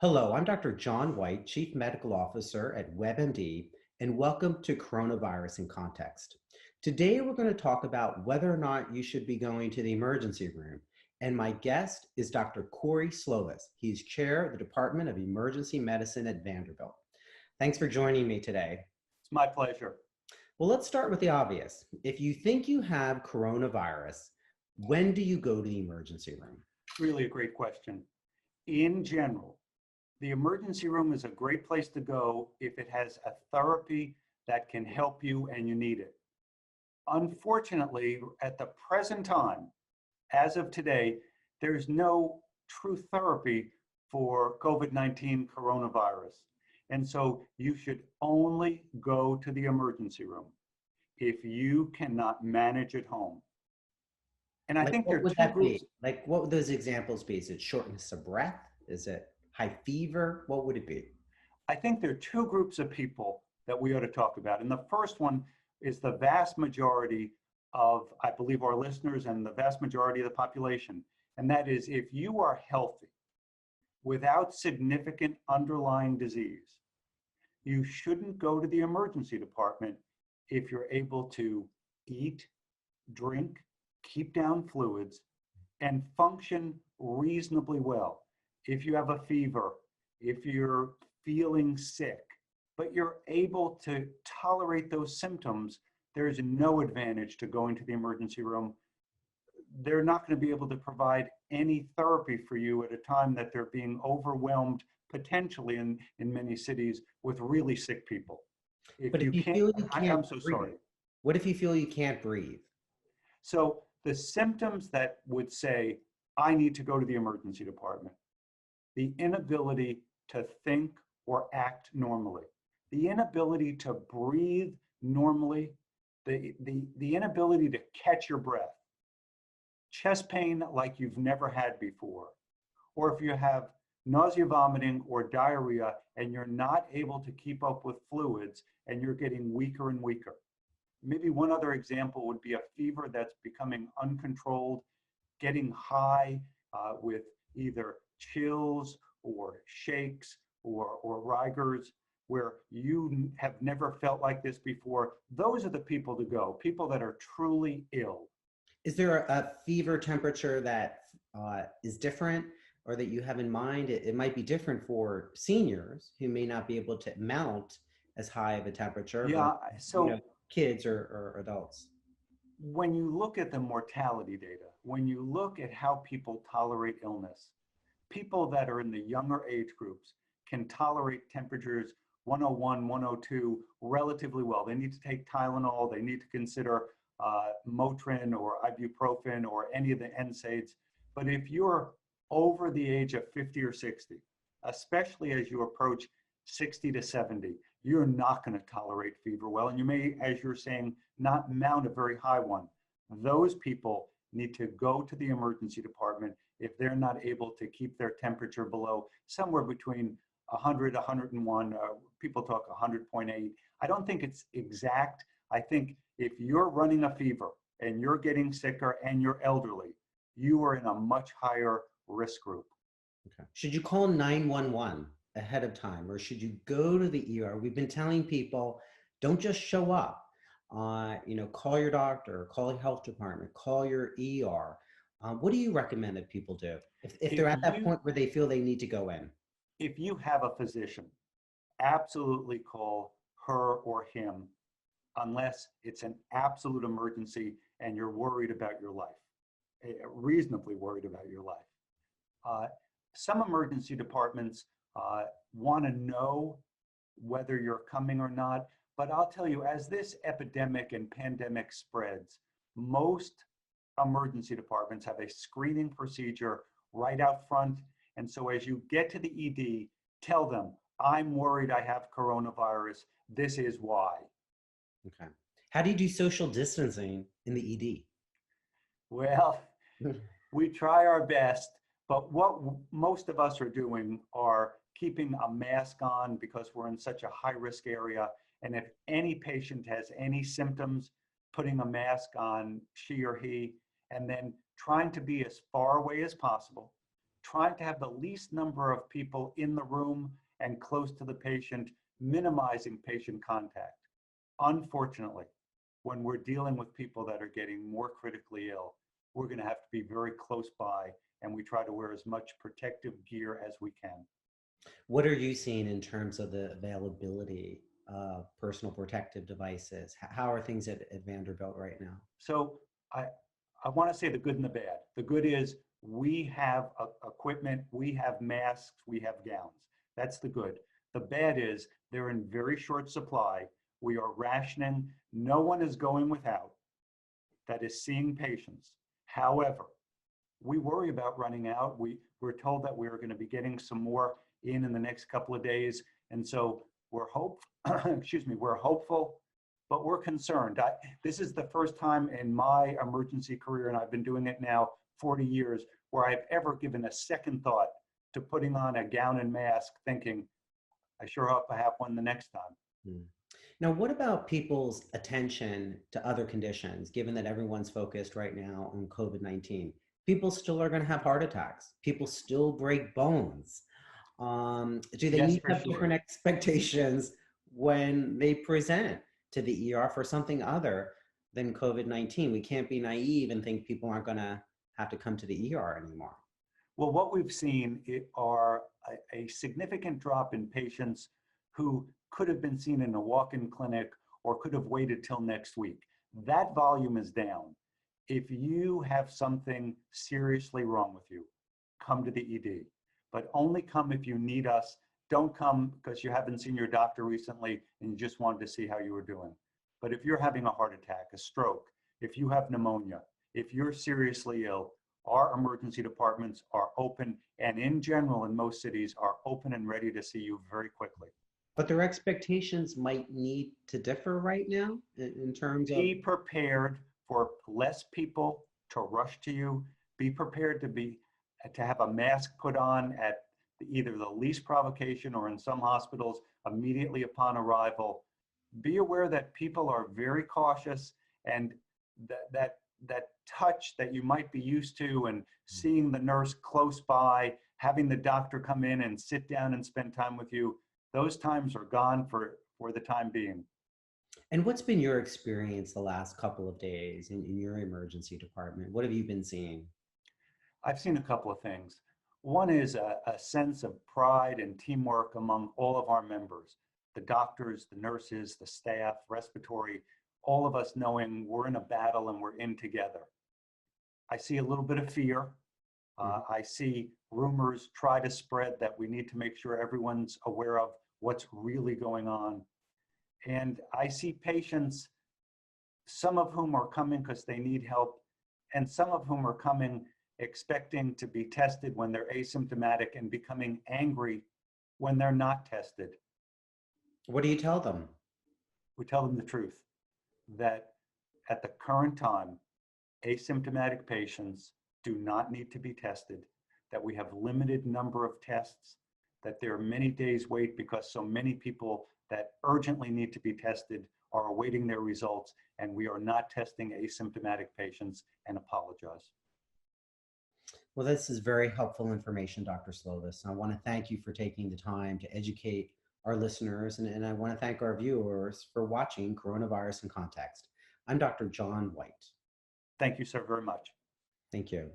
Hello, I'm Dr. John Whyte, Chief Medical Officer at WebMD, and welcome to Coronavirus in Context. Today, we're going to talk about whether or not you should be going to the emergency room. And my guest is Dr. Corey Slovis. He's Chair of the Department of Emergency Medicine at Vanderbilt. Thanks for joining me today. It's my pleasure. Well, let's start with the obvious. If you think you have coronavirus, when do you go to the emergency room? Really a great question. In general, the emergency room is a great place to go if it has a therapy that can help you and you need it. Unfortunately, at the present time, as of today, there's no true therapy for COVID-19 coronavirus. And so you should only go to the emergency room if you cannot manage at home. And I think there are two groups. Like, what would those examples be? Is it shortness of breath? Is it high fever? What would it be? I think there are two groups of people that we ought to talk about. And the first one is the vast majority of, I believe, our listeners and the vast majority of the population. And that is, if you are healthy without significant underlying disease, you shouldn't go to the emergency department if you're able to eat, drink, keep down fluids, and function reasonably well. If you have a fever, if you're feeling sick, but you're able to tolerate those symptoms, there's no advantage to going to the emergency room. They're not going to be able to provide any therapy for you at a time that they're being overwhelmed, potentially in many cities, with really sick people. But if you feel you can't I'm so breathe, sorry. what if you feel you can't breathe? So the symptoms that would say, I need to go to the emergency department: the inability to think or act normally, the inability to breathe normally, the inability to catch your breath, chest pain like you've never had before, or if you have nausea, vomiting, or diarrhea, and you're not able to keep up with fluids and you're getting weaker and weaker. Maybe one other example would be a fever that's becoming uncontrolled, getting high with either chills or shakes or rigors, where you have never felt like this before. Those are the people to go, people that are truly ill. Is there a fever temperature that is different or that you have in mind? It might be different for seniors who may not be able to mount as high of a temperature, Yeah, but so kids or adults. when you look at the mortality data, when you look at how people tolerate illness, people that are in the younger age groups can tolerate temperatures 101, 102 relatively well. They need to take Tylenol, they need to consider Motrin or ibuprofen or any of the NSAIDs. But if you're over the age of 50 or 60, especially as you approach 60 to 70, you're not going to tolerate fever well. And you may, as you're saying, not mount a very high one. Those people need to go to the emergency department if they're not able to keep their temperature below somewhere between 100, 101, people talk 100.8. I don't think it's exact. I think if you're running a fever and you're getting sicker and you're elderly, you are in a much higher risk group. Okay. Should you call 911 ahead of time, or should you go to the ER? We've been telling people, don't just show up. Call your doctor, call your health department, call your ER. What do you recommend that people do if they're at that point where they feel they need to go in? If you have a physician, absolutely call her or him, unless it's an absolute emergency and you're worried about your life, reasonably worried about your life. Some emergency departments want to know whether you're coming or not, but I'll tell you, as this epidemic and pandemic spreads, most emergency departments have a screening procedure right out front. And so as you get to the ED, tell them, I'm worried I have coronavirus. This is why. Okay. How do you do social distancing in the ED? Well, we try our best, but what most of us are doing are keeping a mask on because we're in such a high-risk area. And if any patient has any symptoms, putting a mask on she or he, and then trying to be as far away as possible. trying to have the least number of people in the room and close to the patient, minimizing patient contact. Unfortunately, when we're dealing with people that are getting more critically ill, we're going to have to be very close by, and we try to wear as much protective gear as we can. What are you seeing in terms of the availability of personal protective devices? How are things at Vanderbilt right now? So I want to say the good and the bad. The good is we have equipment, we have masks, we have gowns. That's the good. The bad is they're in very short supply. We are rationing. No one is going without that is seeing patients. However, we worry about running out. We're told that we're going to be getting some more in the next couple of days. And so we're we're hopeful, but we're concerned. This is the first time in my emergency career, and I've been doing it now 40 years, where I've ever given a second thought to putting on a gown and mask, thinking, I sure hope I have one the next time. Hmm. Now, what about people's attention to other conditions, given that everyone's focused right now on COVID-19? People still are going to have heart attacks. People still break bones. Do they Yes, need for to have sure. different expectations when they present to the ER for something other than COVID-19? We can't be naive and think people aren't going to have to come to the ER anymore. Well, what we've seen are a significant drop in patients who could have been seen in a walk-in clinic or could have waited till next week. That volume is down. If you have something seriously wrong with you, come to the ED, but only come if you need us. Don't come because you haven't seen your doctor recently and you just wanted to see how you were doing. But if you're having a heart attack, a stroke, if you have pneumonia, if you're seriously ill, our emergency departments are open, and in general, in most cities, are open and ready to see you very quickly. But their expectations might need to differ right now in terms of. Be prepared for less people to rush to you. Be prepared to have a mask put on at either the least provocation or in some hospitals immediately upon arrival. Be aware that people are very cautious, and that touch that you might be used to, and seeing the nurse close by, having the doctor come in and sit down and spend time with you, those times are gone for the time being. And what's been your experience the last couple of days in your emergency department? What have you been seeing? I've seen a couple of things. One is a sense of pride and teamwork among all of our members, the doctors, the nurses, the staff, respiratory, all of us knowing we're in a battle and we're in together. I see a little bit of fear. I see rumors try to spread that we need to make sure everyone's aware of what's really going on. And I see patients, some of whom are coming because they need help, and some of whom are coming expecting to be tested when they're asymptomatic and becoming angry when they're not tested. What do you tell them? We tell them the truth, that at the current time, asymptomatic patients do not need to be tested, that we have limited number of tests, that there are many days wait because so many people that urgently need to be tested are awaiting their results, and we are not testing asymptomatic patients, and apologize. Well, this is very helpful information, Dr. Slovis. I want to thank you for taking the time to educate our listeners, and I want to thank our viewers for watching Coronavirus in Context. I'm Dr. John Whyte. Thank you, sir, very much. Thank you.